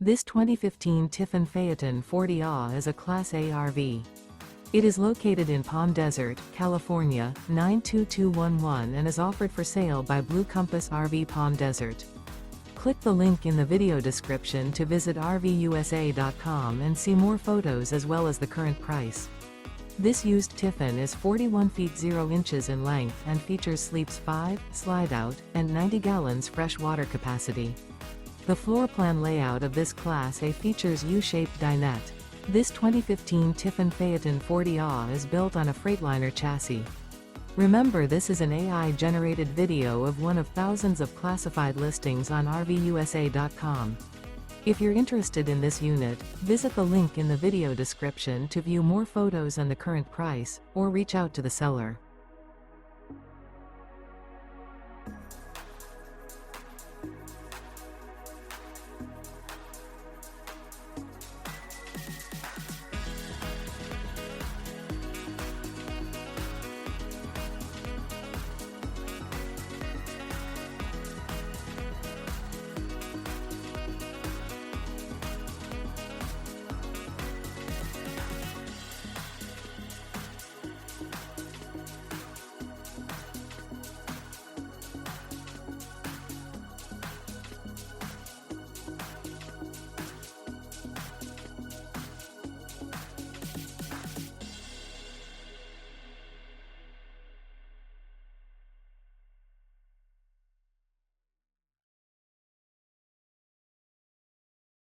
This 2015 Tiffin Phaeton 40A is a Class A RV. It is located in Palm Desert, California, 92211 and is offered for sale by Blue Compass RV Palm Desert. Click the link in the video description to visit RVUSA.com and see more photos as well as the current price. This used Tiffin is 41 feet 0 inches in length and features sleeps 5, slide-out, and 90 gallons fresh water capacity. The floor plan layout of this Class A features U-Shaped Dinette. This 2015 Tiffin Phaeton 40A is built on a Freightliner chassis. Remember, this is an AI-generated video of one of thousands of classified listings on RVUSA.com. If you're interested in this unit, visit the link in the video description to view more photos and the current price, or reach out to the seller.